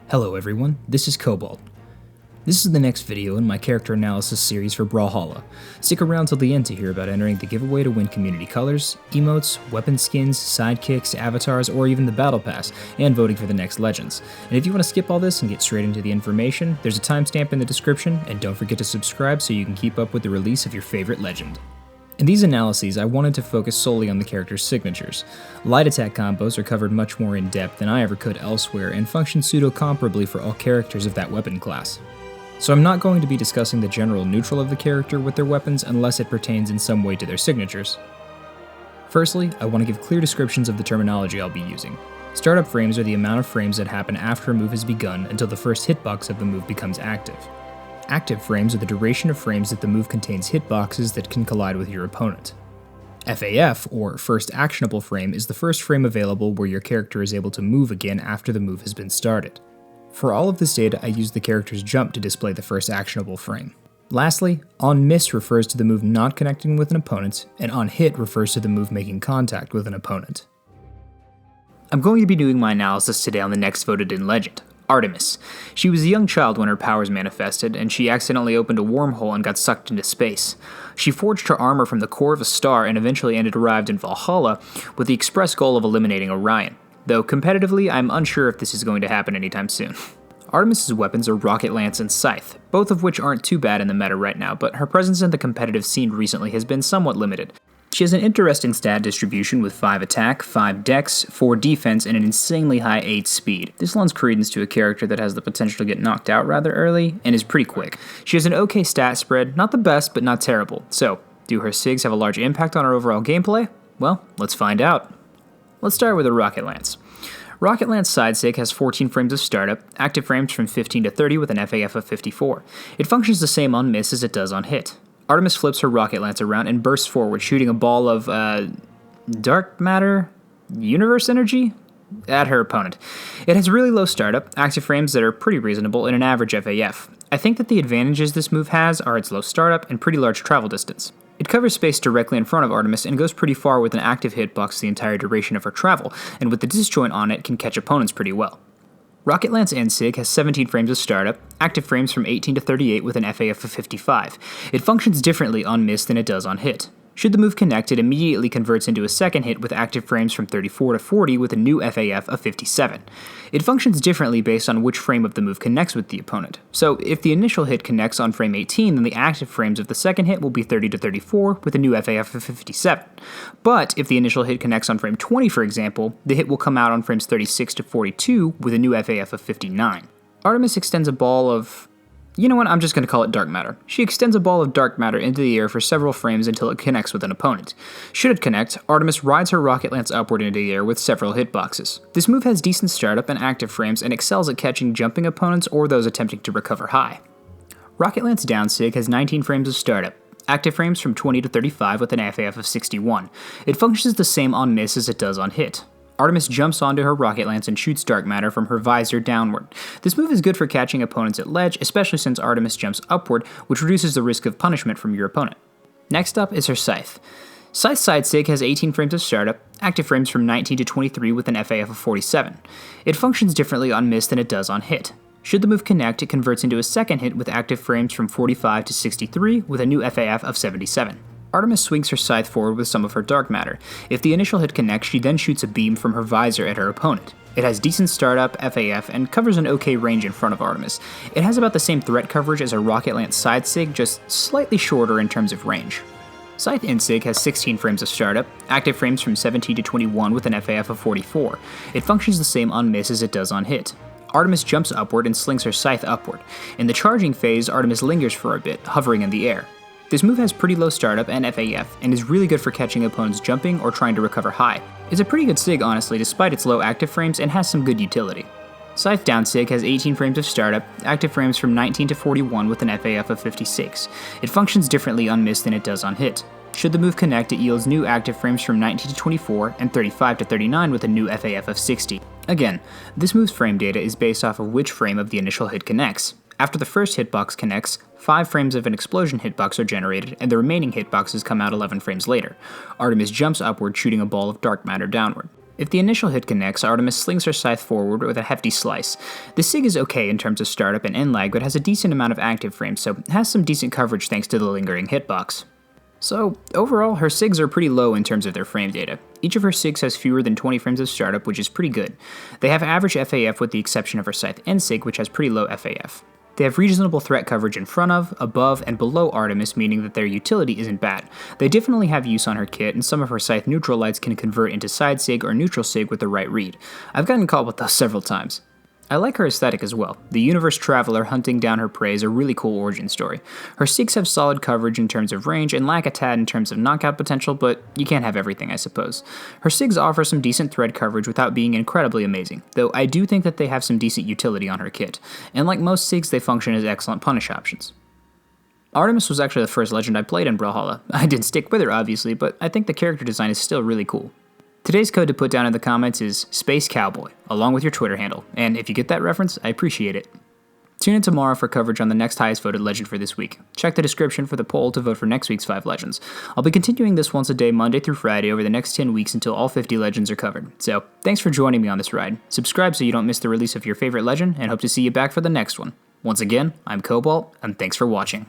Hello everyone, this is Cobalt. This is the next video in my character analysis series for Brawlhalla. Stick around till the end to hear about entering the giveaway to win community colors, emotes, weapon skins, sidekicks, avatars, or even the battle pass, and voting for the next legends. And if you want to skip all this and get straight into the information, there's a timestamp in the description, and don't forget to subscribe so you can keep up with the release of your favorite legend. In these analyses, I wanted to focus solely on the character's signatures. Light attack combos are covered much more in depth than I ever could elsewhere and function pseudo-comparably for all characters of that weapon class. So I'm not going to be discussing the general neutral of the character with their weapons unless it pertains in some way to their signatures. Firstly, I want to give clear descriptions of the terminology I'll be using. Startup frames are the amount of frames that happen after a move has begun until the first hitbox of the move becomes active. Active frames are the duration of frames that the move contains hitboxes that can collide with your opponent. FAF, or First Actionable Frame, is the first frame available where your character is able to move again after the move has been started. For all of this data, I use the character's jump to display the first actionable frame. Lastly, On Miss refers to the move not connecting with an opponent, and On Hit refers to the move making contact with an opponent. I'm going to be doing my analysis today on the next voted in legend, Artemis. She was a young child when her powers manifested, and she accidentally opened a wormhole and got sucked into space. She forged her armor from the core of a star and eventually arrived in Valhalla with the express goal of eliminating Orion, though competitively I'm unsure if this is going to happen anytime soon. Artemis's weapons are Rocket Lance and Scythe, both of which aren't too bad in the meta right now, but her presence in the competitive scene recently has been somewhat limited. She has an interesting stat distribution with 5 attack, 5 dex, 4 defense, and an insanely high 8 speed. This lends credence to a character that has the potential to get knocked out rather early, and is pretty quick. She has an okay stat spread, not the best, but not terrible. So, do her SIGs have a large impact on her overall gameplay? Well, let's find out. Let's start with a Rocket Lance. Rocket Lance side SIG has 14 frames of startup, active frames from 15 to 30 with an FAF of 54. It functions the same on miss as it does on hit. Artemis flips her Rocket Lance around and bursts forward, shooting a ball of, dark matter? Universe energy? At her opponent. It has really low startup, active frames that are pretty reasonable, and an average FAF. I think that the advantages this move has are its low startup and pretty large travel distance. It covers space directly in front of Artemis and goes pretty far with an active hitbox the entire duration of her travel, and with the disjoint on it can catch opponents pretty well. Rocket Lance and SIG has 17 frames of startup, active frames from 18 to 38 with an FAF of 55. It functions differently on miss than it does on hit. Should the move connect, it immediately converts into a second hit with active frames from 34 to 40 with a new FAF of 57. It functions differently based on which frame of the move connects with the opponent. So if the initial hit connects on frame 18, then the active frames of the second hit will be 30 to 34 with a new FAF of 57. But if the initial hit connects on frame 20, for example, the hit will come out on frames 36 to 42 with a new FAF of 59. Artemis extends a ball of... You know what, I'm just going to call it dark matter. She extends a ball of dark matter into the air for several frames until it connects with an opponent. Should it connect, Artemis rides her Rocket Lance upward into the air with several hitboxes. This move has decent startup and active frames and excels at catching jumping opponents or those attempting to recover high. Rocket Lance down SIG has 19 frames of startup, active frames from 20 to 35 with an FAF of 61. It functions the same on miss as it does on hit. Artemis jumps onto her Rocket Lance and shoots dark matter from her visor downward. This move is good for catching opponents at ledge, especially since Artemis jumps upward, which reduces the risk of punishment from your opponent. Next up is her Scythe. Scythe side SIG has 18 frames of startup, active frames from 19 to 23 with an FAF of 47. It functions differently on miss than it does on hit. Should the move connect, it converts into a second hit with active frames from 45 to 63 with a new FAF of 77. Artemis swings her Scythe forward with some of her dark matter. If the initial hit connects, she then shoots a beam from her visor at her opponent. It has decent startup, FAF, and covers an okay range in front of Artemis. It has about the same threat coverage as a Rocket Lance side SIG, just slightly shorter in terms of range. Scythe in SIG has 16 frames of startup, active frames from 17 to 21 with an FAF of 44. It functions the same on miss as it does on hit. Artemis jumps upward and slings her Scythe upward. In the charging phase, Artemis lingers for a bit, hovering in the air. This move has pretty low startup and FAF, and is really good for catching opponents jumping or trying to recover high. It's a pretty good SIG honestly, despite its low active frames, and has some good utility. Scythe down SIG has 18 frames of startup, active frames from 19 to 41 with an FAF of 56. It functions differently on miss than it does on hit. Should the move connect, it yields new active frames from 19 to 24 and 35 to 39 with a new FAF of 60. Again, this move's frame data is based off of which frame of the initial hit connects. After the first hitbox connects, 5 frames of an explosion hitbox are generated, and the remaining hitboxes come out 11 frames later. Artemis jumps upward, shooting a ball of dark matter downward. If the initial hit connects, Artemis slings her Scythe forward with a hefty slice. The Sig is okay in terms of startup and end lag, but has a decent amount of active frames, so it has some decent coverage thanks to the lingering hitbox. So, overall, her SIGs are pretty low in terms of their frame data. Each of her SIGs has fewer than 20 frames of startup, which is pretty good. They have average FAF with the exception of her Scythe end SIG, which has pretty low FAF. They have reasonable threat coverage in front of, above, and below Artemis, meaning that their utility isn't bad. They definitely have use on her kit, and some of her Scythe neutral lights can convert into side SIG or neutral SIG with the right read. I've gotten caught with those several times. I like her aesthetic as well. The Universe Traveler hunting down her prey is a really cool origin story. Her SIGs have solid coverage in terms of range and lack a tad in terms of knockout potential, but you can't have everything, I suppose. Her SIGs offer some decent thread coverage without being incredibly amazing, though I do think that they have some decent utility on her kit, and like most SIGs, they function as excellent punish options. Artemis was actually the first legend I played in Brawlhalla. I didn't stick with her, obviously, but I think the character design is still really cool. Today's code to put down in the comments is Space Cowboy, along with your Twitter handle, and if you get that reference, I appreciate it. Tune in tomorrow for coverage on the next highest voted legend for this week. Check the description for the poll to vote for next week's 5 legends. I'll be continuing this once a day Monday through Friday over the next 10 weeks until all 50 legends are covered. So, thanks for joining me on this ride. Subscribe so you don't miss the release of your favorite legend, and hope to see you back for the next one. Once again, I'm Cobalt, and thanks for watching.